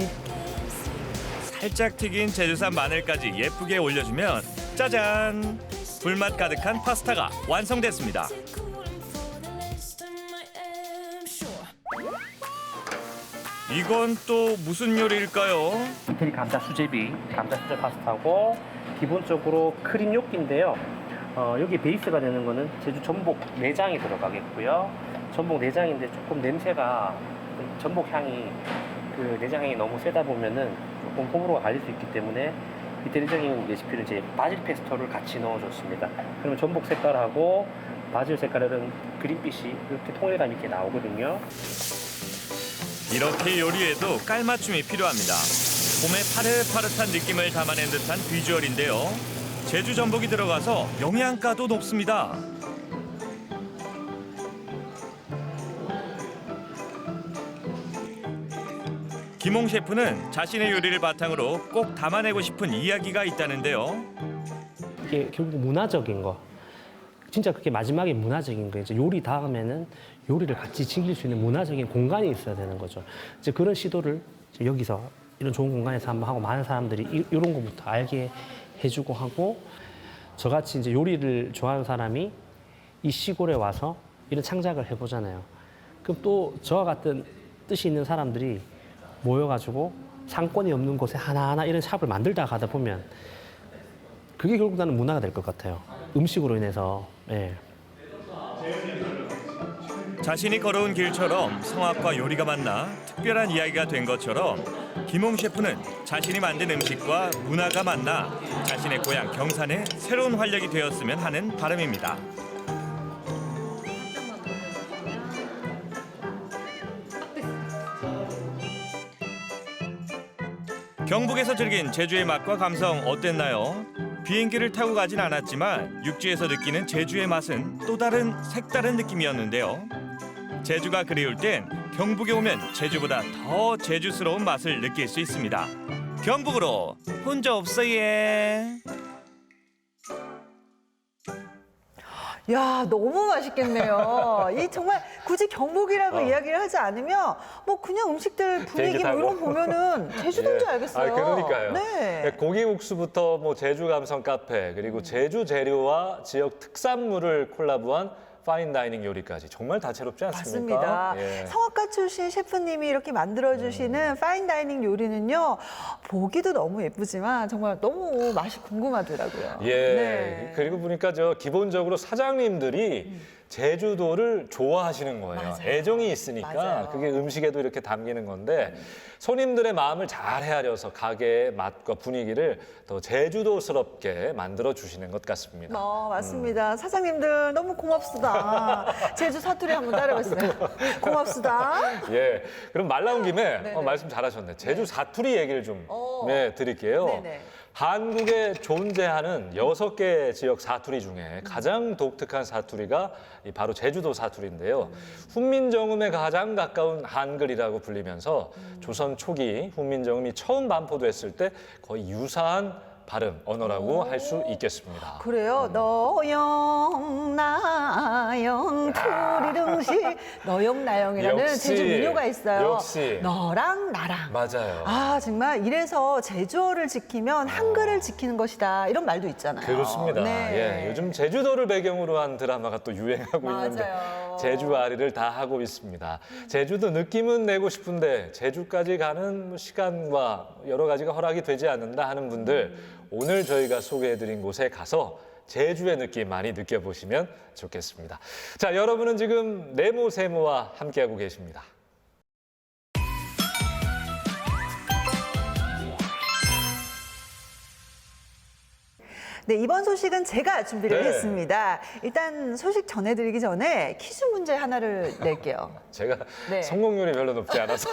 살짝 튀긴 제주산 마늘까지 예쁘게 올려주면 짜잔! 불맛 가득한 파스타가 완성됐습니다. 이건 또 무슨 요리일까요? 이태리 감자 수제비, 감자 수제 파스타고 기본적으로 크림 뇨끼인데요. 여기 베이스가 되는 거는 제주 전복 내장이 들어가겠고요. 전복 내장인데 조금 냄새가 전복 향이 그 내장 향이 너무 세다 보면은 조금 호불호가 갈릴 수 있기 때문에 이태리적인 레시피는 이제 바질 페스토를 같이 넣어줬습니다. 그러면 전복 색깔하고 바질 색깔은 그린빛이 이렇게 통일감 있게 나오거든요. 이렇게 요리에도 깔맞춤이 필요합니다. 봄의 파릇파릇한 느낌을 담아낸 듯한 비주얼인데요. 제주 전복이 들어가서 영양가도 높습니다. 김홍 셰프는 자신의 요리를 바탕으로 꼭 담아내고 싶은 이야기가 있다는데요. 이게 결국 문화적인 거. 진짜 그게 마지막에 문화적인 거예요. 이제 요리 다음에는 요리를 같이 즐길 수 있는 문화적인 공간이 있어야 되는 거죠. 이제 그런 시도를 이제 여기서 이런 좋은 공간에서 한번 하고 많은 사람들이 이런 것부터 알게 해주고 하고 저같이 이제 요리를 좋아하는 사람이 이 시골에 와서 이런 창작을 해보잖아요. 그럼 또 저와 같은 뜻이 있는 사람들이 모여가지고 상권이 없는 곳에 하나하나 이런 샵을 만들다 가다 보면 그게 결국 나는 문화가 될 것 같아요. 음식으로 인해서. 예. 자신이 걸어온 길처럼 성악과 요리가 만나 특별한 이야기가 된 것처럼 김홍 셰프는 자신이 만든 음식과 문화가 만나 자신의 고향 경산에 새로운 활력이 되었으면 하는 바람입니다. 경북에서 즐긴 제주의 맛과 감성 어땠나요? 비행기를 타고 가진 않았지만 육지에서 느끼는 제주의 맛은 또 다른 색다른 느낌이었는데요. 제주가 그리울 땐 경북에 오면 제주보다 더 제주스러운 맛을 느낄 수 있습니다. 경북으로 혼자 없어 예. 야, 너무 맛있겠네요. 이 정말 굳이 경북이라고 이야기를 하지 않으면 뭐 그냥 음식들 분위기 뭐 이런 거 보면은 제주도인 줄 알겠어요. 아, 그러니까요. 네. 고기국수부터 뭐 제주 감성 카페 그리고 제주 재료와 지역 특산물을 콜라보한 파인다이닝 요리까지 정말 다채롭지 않습니까? 맞습니다. 예. 성악가 출신 셰프님이 이렇게 만들어주시는 파인다이닝 요리는요. 보기도 너무 예쁘지만 정말 너무 맛이 궁금하더라고요. 예. 네. 그리고 보니까 저 기본적으로 사장님들이 제주도를 좋아하시는 거예요. 맞아요. 애정이 있으니까 맞아요. 그게 음식에도 이렇게 담기는 건데 손님들의 마음을 잘 헤아려서 가게의 맛과 분위기를 더 제주도스럽게 만들어 주시는 것 같습니다. 맞습니다. 사장님들 너무 고맙습니다. 제주 사투리 한번 따라해봤어요. 고맙습니다. 예. 그럼 말 나온 김에 네네. 말씀 잘하셨네. 제주 사투리 얘기를 좀 드릴게요. 네네. 한국에 존재하는 6개 지역 사투리 중에 가장 독특한 사투리가 바로 제주도 사투리인데요. 훈민정음에 가장 가까운 한글이라고 불리면서 조선 초기 훈민정음이 처음 반포됐을 때 거의 유사한 발음, 언어라고 할 수 있겠습니다. 그래요? 너영 나영 투리릉시 너영 나영이라는 역시, 제주 민요가 있어요. 역시. 너랑 나랑. 맞아요. 아 정말 이래서 제주어를 지키면 한글을 지키는 것이다 이런 말도 있잖아요. 그렇습니다. 네. 예, 요즘 제주도를 배경으로 한 드라마가 또 유행하고 있는데 제주아리를 다 하고 있습니다. 제주도 느낌은 내고 싶은데 제주까지 가는 시간과 여러 가지가 허락이 되지 않는다 하는 분들 오늘 저희가 소개해드린 곳에 가서 제주의 느낌 많이 느껴보시면 좋겠습니다. 자, 여러분은 지금 네모세모와 함께하고 계십니다. 네, 이번 소식은 제가 준비를 네. 했습니다. 일단 소식 전해드리기 전에 퀴즈 문제 하나를 낼게요. 제가 네. 성공률이 별로 높지 않아서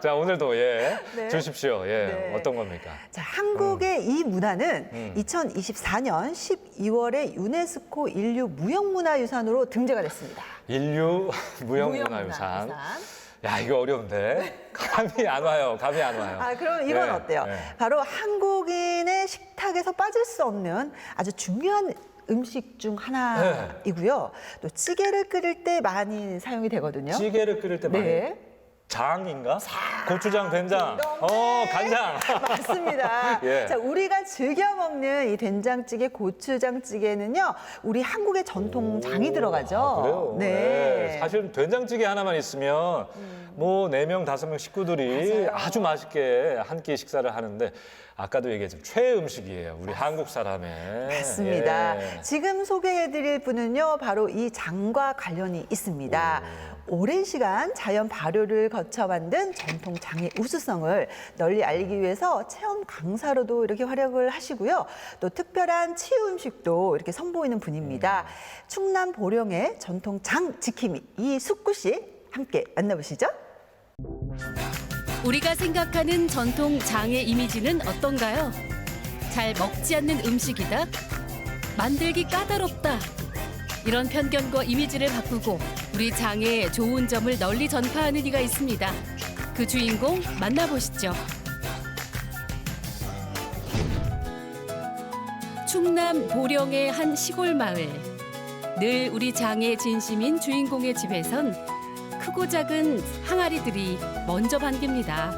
자 오늘도 네. 주십시오. 예, 네. 어떤 겁니까? 자, 한국의 이 문화는 2024년 12월에 유네스코 인류 무형문화유산으로 등재가 됐습니다. 인류 무형문화유산. 야, 이거 어려운데. 감이 안 와요. 아, 그럼 이건 어때요? 바로 한국인의 식탁에서 빠질 수 없는 아주 중요한 음식 중 하나이고요. 또 찌개를 끓일 때 많이 사용이 되거든요. 찌개를 끓일 때 많이 네. 장인가? 고추장, 된장, 간장. 맞습니다. 예. 자, 우리가 즐겨 먹는 이 된장찌개, 고추장찌개는요, 우리 한국의 전통장이 들어가죠. 아, 그래요? 네. 사실 된장찌개 하나만 있으면 뭐 4명, 5명 식구들이 아주 맛있게 한 끼 식사를 하는데 아까도 얘기했지만 최애 음식이에요. 우리 한국 사람의. 맞습니다. 예. 지금 소개해드릴 분은요, 바로 이 장과 관련이 있습니다. 오랜 시간 자연 발효를 거쳐 만든 전통 장의 우수성을 널리 알리기 위해서 체험 강사로도 이렇게 활약을 하시고요. 또 특별한 치유 음식도 이렇게 선보이는 분입니다. 충남 보령의 전통 장 지킴이 이숙구 씨 함께 만나보시죠. 우리가 생각하는 전통 장의 이미지는 어떤가요? 잘 먹지 않는 음식이다? 만들기 까다롭다? 이런 편견과 이미지를 바꾸고 우리 장의 좋은 점을 널리 전파하는 이가 있습니다. 그 주인공 만나보시죠. 충남 보령의 한 시골 마을. 늘 우리 장의 진심인 주인공의 집에선 크고 작은 항아리들이 먼저 반깁니다.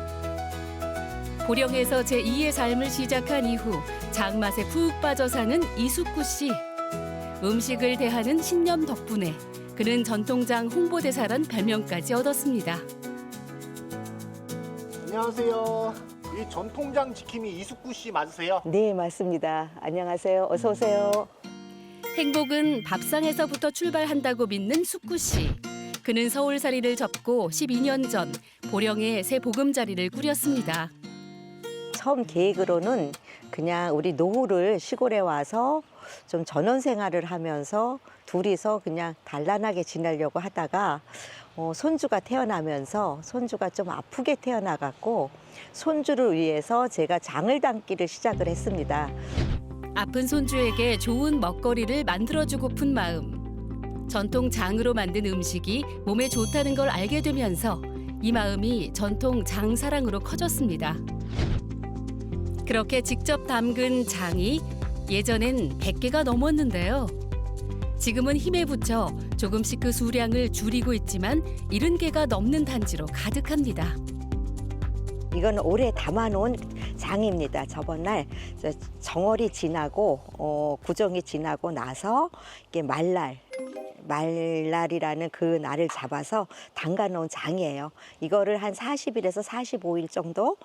보령에서 제2의 삶을 시작한 이후 장맛에 푹 빠져 사는 이숙구 씨. 음식을 대하는 신념 덕분에 그는 전통장 홍보대사란 별명까지 얻었습니다. 안녕하세요. 이 전통장 지킴이 이숙구 씨 맞으세요? 네, 맞습니다. 안녕하세요. 어서 오세요. 행복은 밥상에서부터 출발한다고 믿는 숙구 씨. 그는 서울살이를 접고 12년 전 보령에 새 보금자리를 꾸렸습니다. 처음 계획으로는 그냥 우리 노후를 시골에 와서 좀 전원 생활을 하면서 둘이서 그냥 단란하게 지내려고 하다가 손주가 태어나면서 손주가 좀 아프게 태어나갖고 손주를 위해서 제가 장을 담기를 시작을 했습니다. 아픈 손주에게 좋은 먹거리를 만들어주고픈 마음. 전통 장으로 만든 음식이 몸에 좋다는 걸 알게 되면서 이 마음이 전통 장 사랑으로 커졌습니다. 그렇게 직접 담근 장이 예전엔 100개가 넘었는데요. 지금은 힘에 붙여 조금씩 그 수량을 줄이고 있지만 70개가 넘는 단지로 가득합니다. 이건 올해 담아놓은 장입니다. 저번 날 정월이 지나고 구정이 지나고 나서 이게 말날이라는 그 날을 잡아서 담가놓은 장이에요. 이거를 한 40일에서 45일 정도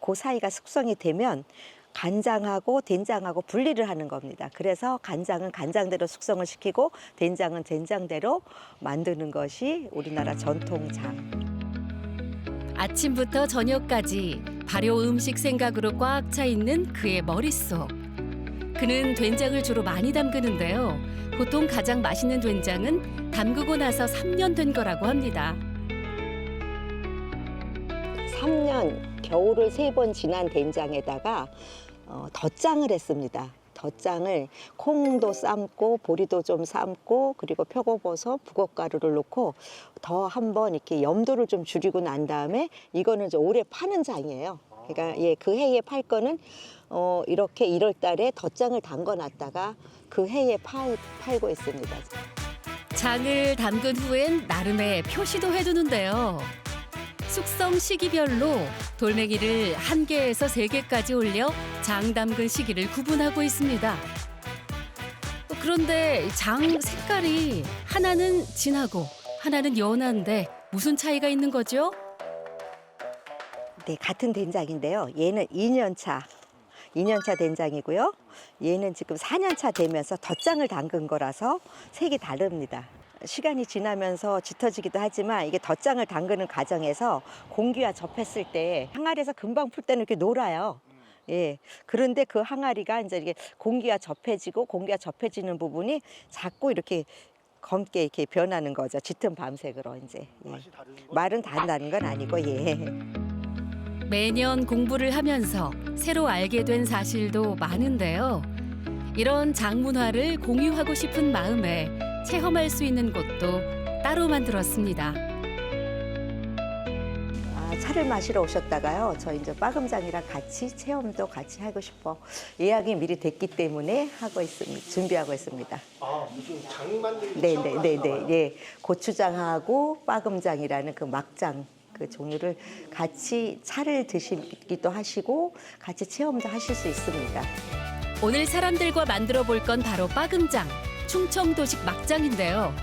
그 사이가 숙성이 되면 간장하고 된장하고 분리를 하는 겁니다. 그래서 간장은 간장대로 숙성을 시키고 된장은 된장대로 만드는 것이 우리나라 전통장. 아침부터 저녁까지 발효 음식 생각으로 꽉 차 있는 그의 머릿속. 그는 된장을 주로 많이 담그는데요. 보통 가장 맛있는 된장은 담그고 나서 3년 된 거라고 합니다. 3년 겨울을 3번 지난 된장에다가 덧장을 했습니다. 덧장을 콩도 삶고 보리도 좀 삶고 그리고 표고버섯, 북엇가루를 넣고 더 한번 이렇게 염도를 좀 줄이고 난 다음에 이거는 이제 올해 파는 장이에요. 그러니까 그 해에 팔 거는 이렇게 1월 달에 덧장을 담궈놨다가 그 해에 팔고 있습니다. 장을 담근 후엔 나름의 표시도 해두는데요. 숙성 시기별로 돌멩이를 1개에서 3개까지 올려 장 담근 시기를 구분하고 있습니다. 그런데 장 색깔이 하나는 진하고 하나는 연한데 무슨 차이가 있는 거죠? 네, 같은 된장인데요. 얘는 2년차 된장이고요. 얘는 지금 4년차 되면서 덧장을 담근 거라서 색이 다릅니다. 시간이 지나면서 짙어지기도 하지만 이게 덧장을 담그는 과정에서 공기와 접했을 때 항아리에서 금방 풀 때는 이렇게 놀아요. 예. 그런데 그 항아리가 이제 이게 공기와 접해지는 부분이 자꾸 이렇게 검게 이렇게 변하는 거죠. 짙은 밤색으로 이제. 예. 말은 다른다는 건 아니고 예. 매년 공부를 하면서 새로 알게 된 사실도 많은데요. 이런 장문화를 공유하고 싶은 마음에 체험할 수 있는 곳도 따로 만들었습니다. 차를 마시러 오셨다가요. 저 이제 빠금장이랑 같이 체험도 같이 하고 싶어. 예약이 미리 됐기 때문에 하고 있습니다. 준비하고 있습니다. 아, 무슨 장 만들기 네네네네. 예, 고추장하고 빠금장이라는 그 막장 그 종류를 같이 차를 드시기도 하시고 같이 체험도 하실 수 있습니다. 오늘 사람들과 만들어 볼 건 바로 빠금장, 충청도식 막장인데요.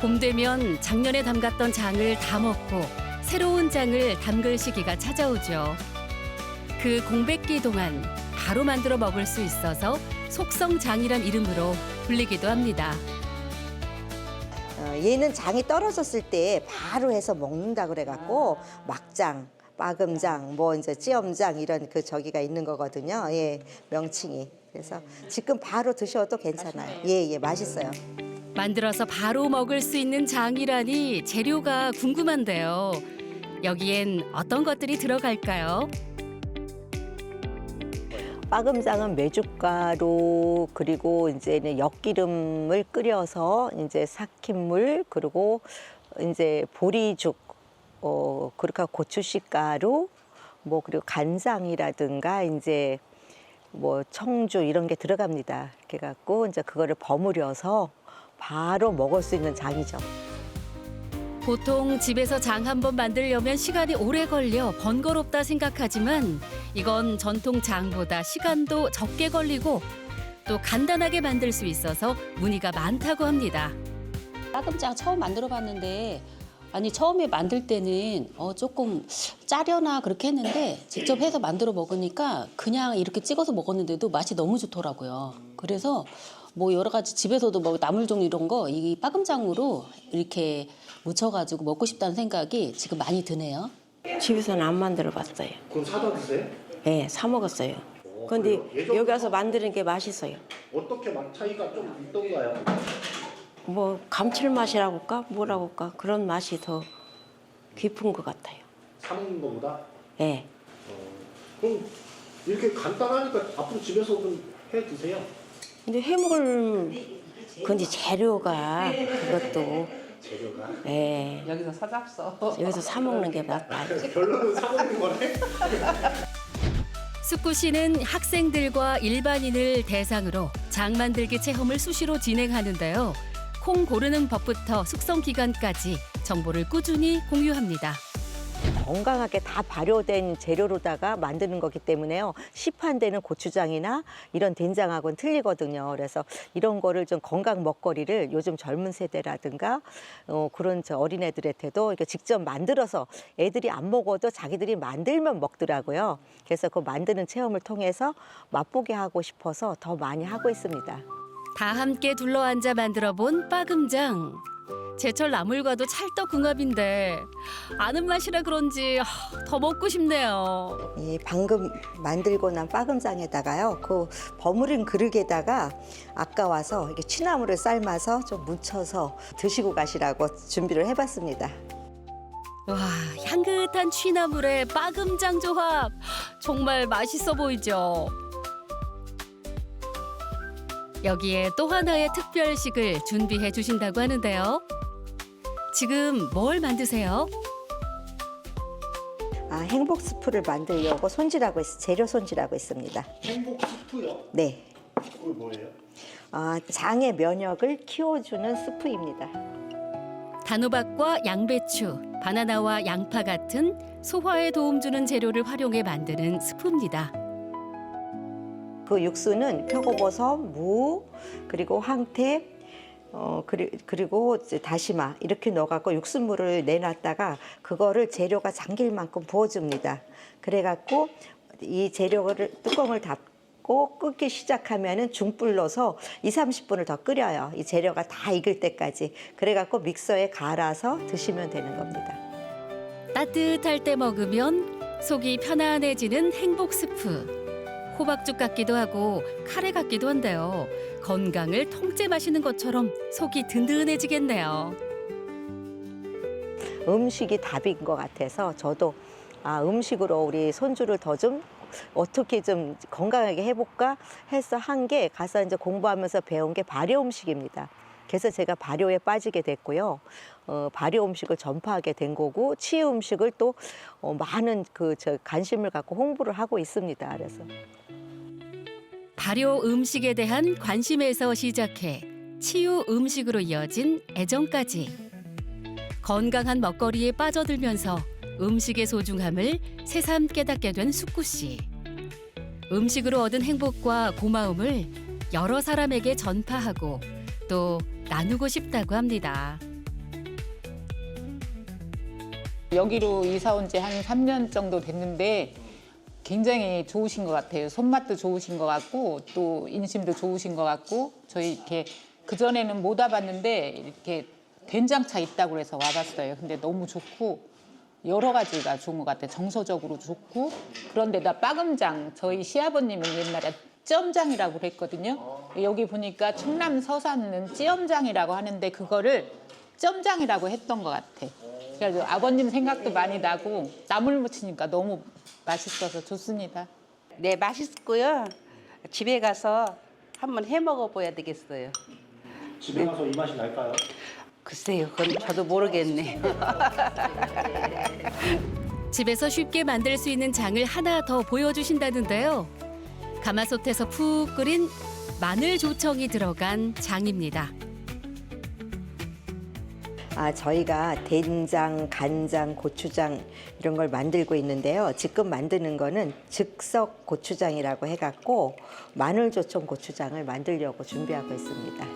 봄 되면 작년에 담갔던 장을 다 먹고 새로운 장을 담글 시기가 찾아오죠. 그 공백기 동안 바로 만들어 먹을 수 있어서 속성장이란 이름으로 불리기도 합니다. 얘는 장이 떨어졌을 때 바로 해서 먹는다 그래갖고 막장, 빠금장, 뭐 이제 찌엄장 이런 그 저기가 있는 거거든요. 예, 명칭이. 그래서 지금 바로 드셔도 괜찮아요. 예, 맛있어요. 만들어서 바로 먹을 수 있는 장이라니 재료가 궁금한데요. 여기엔 어떤 것들이 들어갈까요? 빠금장은 메주가루 그리고 이제는 엿기름을 끓여서 이제 삭힌 물 그리고 이제 보리죽 그리고 고추씨가루 뭐 그리고 간장이라든가 이제 뭐 청주 이런 게 들어갑니다. 이렇게 갖고 이제 그거를 버무려서 바로 먹을 수 있는 장이죠. 보통 집에서 장 한 번 만들려면 시간이 오래 걸려 번거롭다 생각하지만 이건 전통 장보다 시간도 적게 걸리고 또 간단하게 만들 수 있어서 문의가 많다고 합니다. 빠금장 처음 만들어 봤는데 아니 처음에 만들 때는 조금 짜려나 그렇게 했는데 직접 해서 만들어 먹으니까 그냥 이렇게 찍어서 먹었는데도 맛이 너무 좋더라고요. 그래서 뭐 여러 가지 집에서도 뭐 나물종 이런 거 이 빠금장으로 이렇게 무쳐가지고 먹고 싶다는 생각이 지금 많이 드네요. 집에서는 안 만들어 봤어요. 그럼 사다 드세요? 네, 사 먹었어요. 근데 여기 와서 만드는 게 맛있어요. 어떻게 맛 차이가 좀 있던가요? 뭐 감칠맛이라고 할까? 뭐라고 할까? 그런 맛이 더 깊은 것 같아요. 사 먹는 것보다? 네. 그럼 이렇게 간단하니까 앞으로 집에서 좀 해 드세요. 근데 근데 재료가 그것도 재료가? 네. 여기서 사잡서. 여기서 사 먹는 게 맞다. 결론은 사 먹는 거네? 숙구 씨는 학생들과 일반인을 대상으로 장 만들기 체험을 수시로 진행하는데요. 콩 고르는 법부터 숙성 기간까지 정보를 꾸준히 공유합니다. 건강하게 다 발효된 재료로다가 만드는 거기 때문에요. 시판되는 고추장이나 이런 된장하고는 틀리거든요. 그래서 이런 거를 좀 건강 먹거리를 요즘 젊은 세대라든가 그런 어린애들한테도 이렇게 직접 만들어서 애들이 안 먹어도 자기들이 만들면 먹더라고요. 그래서 그 만드는 체험을 통해서 맛보게 하고 싶어서 더 많이 하고 있습니다. 다 함께 둘러앉아 만들어본 빠금장. 제철 나물과도 찰떡궁합인데 아는 맛이라 그런지 더 먹고 싶네요. 이 방금 만들고 난 빠금장에다가요, 그 버무린 그릇에다가 아까 와서 이렇게 취나물을 삶아서 좀 묻혀서 드시고 가시라고 준비를 해봤습니다. 와, 향긋한 취나물에 빠금장 조합 정말 맛있어 보이죠. 여기에 또 하나의 특별식을 준비해 주신다고 하는데요. 지금 뭘 만드세요? 행복 스프를 만들려고 손질하고 재료 손질하고 있습니다. 행복 스프요? 네. 그게 뭐예요? 장의 면역을 키워주는 스프입니다. 단호박과 양배추, 바나나와 양파 같은 소화에 도움 주는 재료를 활용해 만드는 스프입니다. 그 육수는 표고버섯, 무, 그리고 황태, 그리고 다시마 이렇게 넣어갖고 육수물을 내놨다가 그거를 재료가 잠길 만큼 부어줍니다. 그래갖고 이 재료를 뚜껑을 닫고 끓기 시작하면은 중불 넣어서 20-30분을 더 끓여요. 이 재료가 다 익을 때까지. 그래갖고 믹서에 갈아서 드시면 되는 겁니다. 따뜻할 때 먹으면 속이 편안해지는 행복 스프. 호박죽 같기도 하고 카레 같기도 한데요. 건강을 통째 마시는 것처럼 속이 든든해지겠네요. 음식이 답인 것 같아서 저도 음식으로 우리 손주를 더 좀 어떻게 좀 건강하게 해볼까 해서 한 게 가서 이제 공부하면서 배운 게 발효 음식입니다. 그래서 제가 발효에 빠지게 됐고요. 발효 음식을 전파하게 된 거고 치유 음식을 또 많은 관심을 갖고 홍보를 하고 있습니다. 그래서 발효 음식에 대한 관심에서 시작해 치유 음식으로 이어진 애정까지. 건강한 먹거리에 빠져들면서 음식의 소중함을 새삼 깨닫게 된 숙구 씨. 음식으로 얻은 행복과 고마움을 여러 사람에게 전파하고 또 나누고 싶다고 합니다. 여기로 이사 온 지 한 3년 정도 됐는데 굉장히 좋으신 것 같아요. 손맛도 좋으신 것 같고 또 인심도 좋으신 것 같고 저희 이렇게 그전에는 못 와봤는데 이렇게 된장차 있다고 해서 와봤어요. 근데 너무 좋고 여러 가지가 좋은 것 같아요. 정서적으로 좋고 그런데다 빠금장 저희 시아버님은 옛날에 찌엄장이라고 그랬거든요. 여기 보니까 충남 서산은 찌엄장이라고 하는데 그거를 찌엄장이라고 했던 것 같아. 그래서 아버님 생각도 많이 나고 나물 무치니까 너무 맛있어서 좋습니다. 네, 맛있고요. 집에 가서 한번 해 먹어봐야 되겠어요. 집에 가서 이 맛이 날까요? 글쎄요, 그건 저도 모르겠네요. 집에서 쉽게 만들 수 있는 장을 하나 더 보여주신다는데요. 가마솥에서 푹 끓인 마늘 조청이 들어간 장입니다. 저희가 된장, 간장, 고추장 이런 걸 만들고 있는데요. 지금 만드는 거는 즉석 고추장이라고 해갖고 마늘조청 고추장을 만들려고 준비하고 있습니다.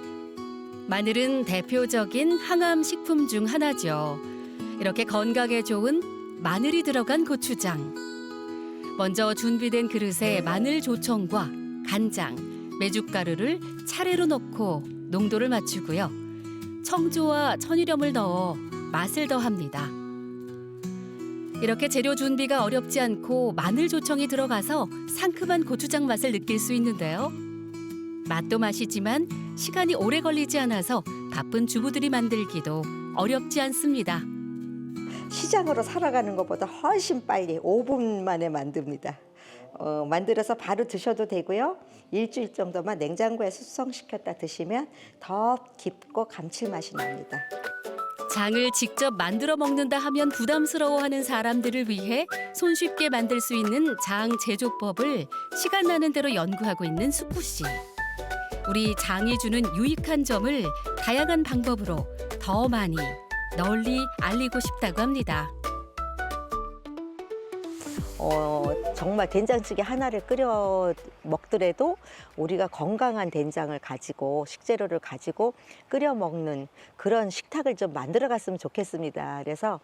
마늘은 대표적인 항암 식품 중 하나죠. 이렇게 건강에 좋은 마늘이 들어간 고추장. 먼저 준비된 그릇에 마늘 조청과 간장, 메주가루를 차례로 넣고 농도를 맞추고요. 청주와 천일염을 넣어 맛을 더합니다. 이렇게 재료 준비가 어렵지 않고 마늘 조청이 들어가서 상큼한 고추장 맛을 느낄 수 있는데요. 맛도 맛이지만 시간이 오래 걸리지 않아서 바쁜 주부들이 만들기도 어렵지 않습니다. 시장으로 살아가는 것보다 훨씬 빨리 5분 만에 만듭니다. 만들어서 바로 드셔도 되고요. 일주일 정도만 냉장고에 숙성시켰다 드시면 더 깊고 감칠맛이 납니다. 장을 직접 만들어 먹는다 하면 부담스러워하는 사람들을 위해 손쉽게 만들 수 있는 장 제조법을 시간 나는 대로 연구하고 있는 숙구 씨. 우리 장이 주는 유익한 점을 다양한 방법으로 더 많이 널리 알리고 싶다고 합니다. 정말 된장찌개 하나를 끓여 먹더라도 우리가 건강한 된장을 가지고 식재료를 가지고 끓여 먹는 그런 식탁을 좀 만들어 갔으면 좋겠습니다. 그래서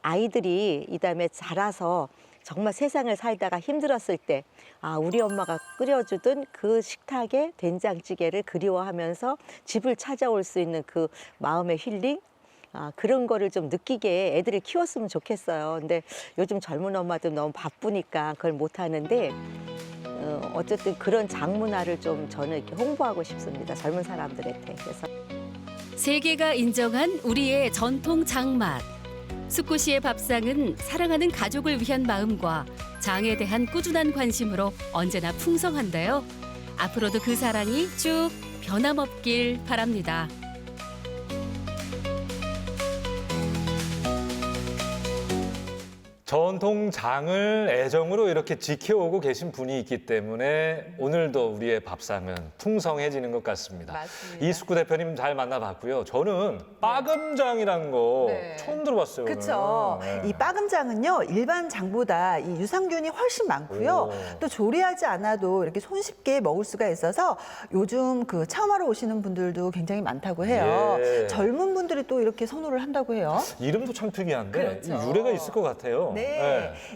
아이들이 이 다음에 자라서 정말 세상을 살다가 힘들었을 때 우리 엄마가 끓여주던 그 식탁의 된장찌개를 그리워하면서 집을 찾아올 수 있는 그 마음의 힐링 그런 거를 좀 느끼게 애들을 키웠으면 좋겠어요. 근데 요즘 젊은 엄마들 너무 바쁘니까 그걸 못 하는데 어쨌든 그런 장 문화를 좀 저는 이렇게 홍보하고 싶습니다. 젊은 사람들한테. 그래서 세계가 인정한 우리의 전통 장맛. 숙구 씨의 밥상은 사랑하는 가족을 위한 마음과 장에 대한 꾸준한 관심으로 언제나 풍성한데요. 앞으로도 그 사랑이 쭉 변함없길 바랍니다. 전통장을 애정으로 이렇게 지켜오고 계신 분이 있기 때문에 오늘도 우리의 밥상은 풍성해지는 것 같습니다. 맞습니다. 이숙구 대표님 잘 만나봤고요. 저는 빠금장이란 거 처음 들어봤어요. 그렇죠. 오늘. 이 빠금장은요 일반 장보다 이 유산균이 훨씬 많고요. 또 조리하지 않아도 이렇게 손쉽게 먹을 수가 있어서 요즘 그 체험하러 오시는 분들도 굉장히 많다고 해요. 예. 젊은 분들이 또 이렇게 선호를 한다고 해요. 이름도 참 특이한데 그렇죠. 유래가 있을 것 같아요. 네.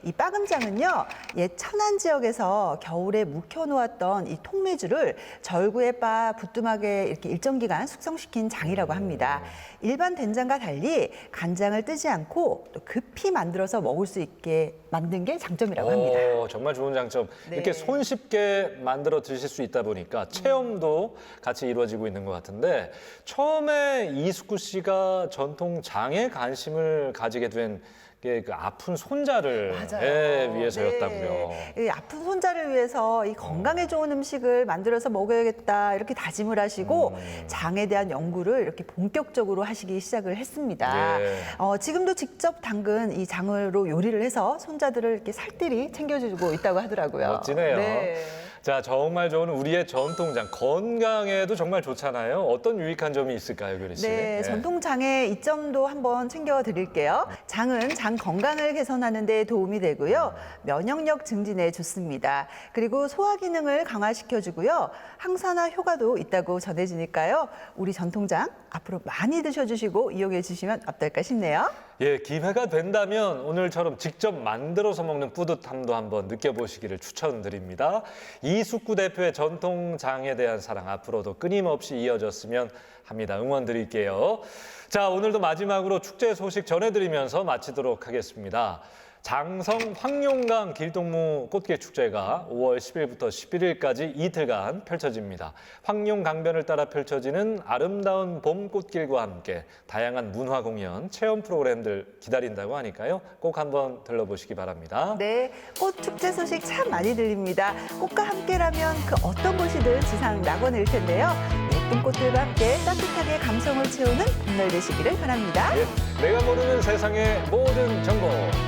이 빠금장은요, 옛 천안 지역에서 겨울에 묵혀놓았던 이 통매주를 절구에 빻아 부뚜막에 이렇게 일정 기간 숙성시킨 장이라고 합니다. 일반 된장과 달리 간장을 뜨지 않고 또 급히 만들어서 먹을 수 있게 만든 게 장점이라고 합니다. 정말 좋은 장점. 네. 이렇게 손쉽게 만들어 드실 수 있다 보니까 체험도 같이 이루어지고 있는 것 같은데 처음에 이숙구 씨가 전통 장에 관심을 가지게 된 그 아픈 손자를 맞아요. 위해서였다고요. 네. 이 아픈 손자를 위해서 이 건강에 좋은 음식을 만들어서 먹어야겠다 이렇게 다짐을 하시고 장에 대한 연구를 이렇게 본격적으로 하시기 시작을 했습니다. 예. 지금도 직접 담근 이 장으로 요리를 해서 손자들을 이렇게 살뜰히 챙겨주고 있다고 하더라고요. 멋지네요. 네. 자, 정말 좋은 우리의 전통장. 건강에도 정말 좋잖아요. 어떤 유익한 점이 있을까요, 교리 씨? 네, 전통장의 이점도 한번 챙겨드릴게요. 장은 장 건강을 개선하는 데 도움이 되고요. 면역력 증진에 좋습니다. 그리고 소화 기능을 강화시켜주고요. 항산화 효과도 있다고 전해지니까요. 우리 전통장 앞으로 많이 드셔주시고 이용해 주시면 어떨까 싶네요. 예, 기회가 된다면 오늘처럼 직접 만들어서 먹는 뿌듯함도 한번 느껴보시기를 추천드립니다. 이숙구 대표의 전통장에 대한 사랑 앞으로도 끊임없이 이어졌으면 합니다. 응원 드릴게요. 자, 오늘도 마지막으로 축제 소식 전해드리면서 마치도록 하겠습니다. 장성 황룡강 길동무 꽃게 축제가 5월 10일부터 11일까지 이틀간 펼쳐집니다. 황룡강변을 따라 펼쳐지는 아름다운 봄 꽃길과 함께 다양한 문화 공연, 체험 프로그램들 기다린다고 하니까요. 꼭 한번 들러보시기 바랍니다. 네, 꽃 축제 소식 참 많이 들립니다. 꽃과 함께라면 그 어떤 곳이든 지상 낙원일 텐데요. 예쁜 꽃들과 함께 따뜻하게 감성을 채우는 봄날 되시기를 바랍니다. 예, 내가 모르는 세상의 모든 정보,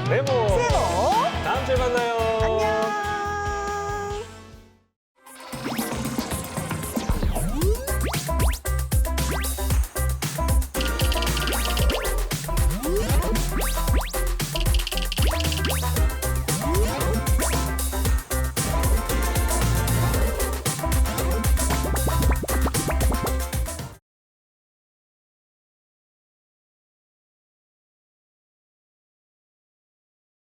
네모. 세모. 다음 주에 만나요. 안녕.